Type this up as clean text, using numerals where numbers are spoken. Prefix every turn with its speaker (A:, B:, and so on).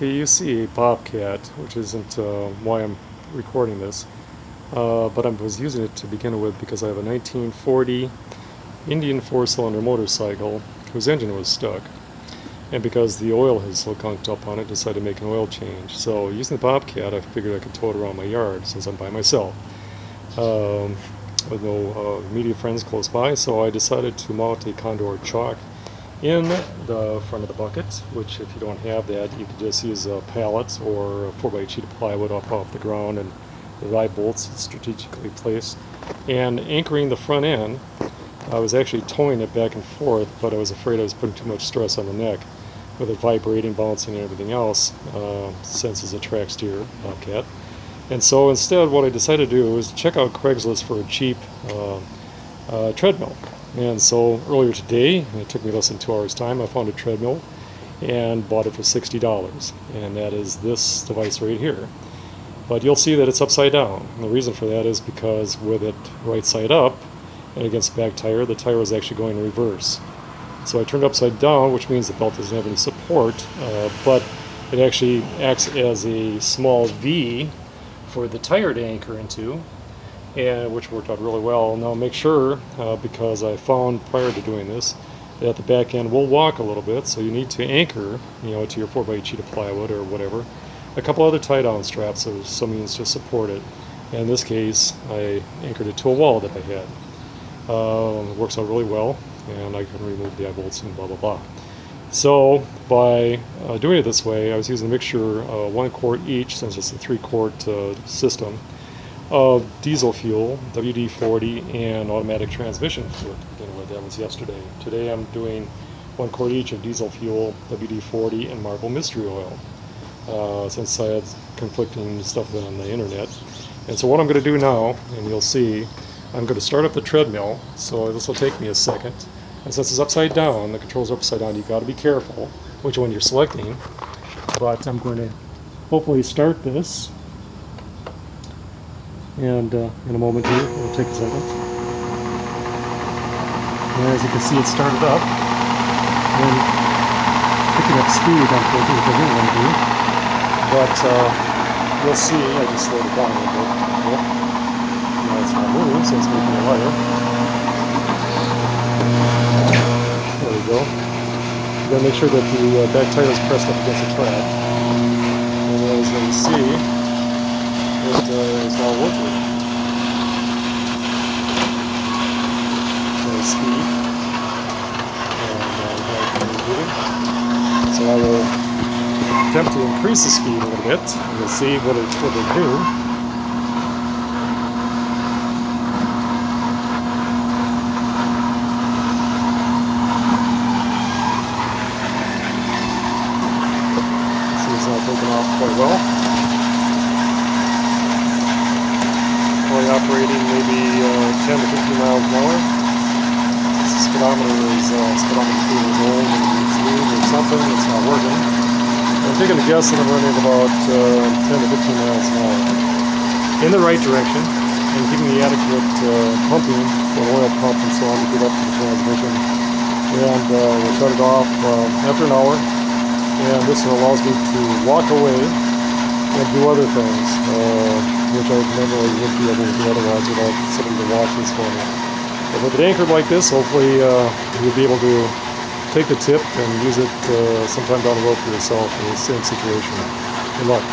A: Okay, you see a bobcat, which isn't why I'm recording this, but I was using it to begin with because I have a 1940 Indian four-cylinder motorcycle whose engine was stuck, and because the oil has so gunked up on it, decided to make an oil change. So using the bobcat, I figured I could tow it around my yard since I'm by myself, with no immediate friends close by. So I decided to mount a Condor chalk in the front of the bucket, which if you don't have that, you could just use pallets or a 4x8 sheet of plywood off the ground and the ride bolts strategically placed. And anchoring the front end, I was actually towing it back and forth, but I was afraid I was putting too much stress on the neck with it vibrating, bouncing, and everything else, since it's a track steer bobcat. And so instead, what I decided to do was check out Craigslist for a cheap treadmill. And so earlier today, it took me less than 2 hours time, I found a treadmill and bought it for $60. And that is this device right here. But you'll see that it's upside down. And the reason for that is because with it right side up and against the back tire, the tire is actually going in reverse. So I turned upside down, which means the belt doesn't have any support, but it actually acts as a small V for the tire to anchor into, and which worked out really well. Now make sure, because I found prior to doing this, that the back end will walk a little bit, so you need to anchor, to your 4x8 sheet of plywood or whatever. A couple other tie-down straps or some means to support it. And in this case, I anchored it to a wall that I had. It works out really well, and I can remove the eye bolts and blah blah blah. So by doing it this way, I was using a mixture, 1 quart each, since it's a 3-quart system, of diesel fuel, WD-40, and automatic transmission fluid to begin with. That was yesterday. Today I'm doing 1 quart each of diesel fuel, WD-40, and Marble Mystery Oil, since I had conflicting stuff on the internet. And so what I'm going to do now, and you'll see, I'm going to start up the treadmill, so this will take me a second. And since it's upside down, the controls are upside down, you've got to be careful which one you're selecting. But I'm going to hopefully start this. And in a moment here, it'll take a second. And as you can see, it started up. And picking up speed, I'm thinking, which I didn't want to do. But you'll see, I just slowed it down a little bit. Yep. Now it's not moving, so it's making a liar. There we go. You gotta make sure that the back tire is pressed up against the track. And as you can see, it is now working. There's speed. And now it's moving. So I will attempt to increase the speed a little bit, and you'll see what it do. It's now taken off quite well. Probably operating maybe 10 to 15 miles an hour. The speedometer is old and it's new or something. It's not working. I'm taking a guess that I'm running about 10 to 15 miles an hour in the right direction, and keeping the adequate pumping, the oil pump and so on, to get up to the transmission. And we'll shut it off after an hour. And this allows me to walk away and do other things, which I normally wouldn't be able to do otherwise without somebody to watch this for me. But with it anchored like this, hopefully you'll be able to take the tip and use it sometime down the road for yourself in the same situation. Good luck.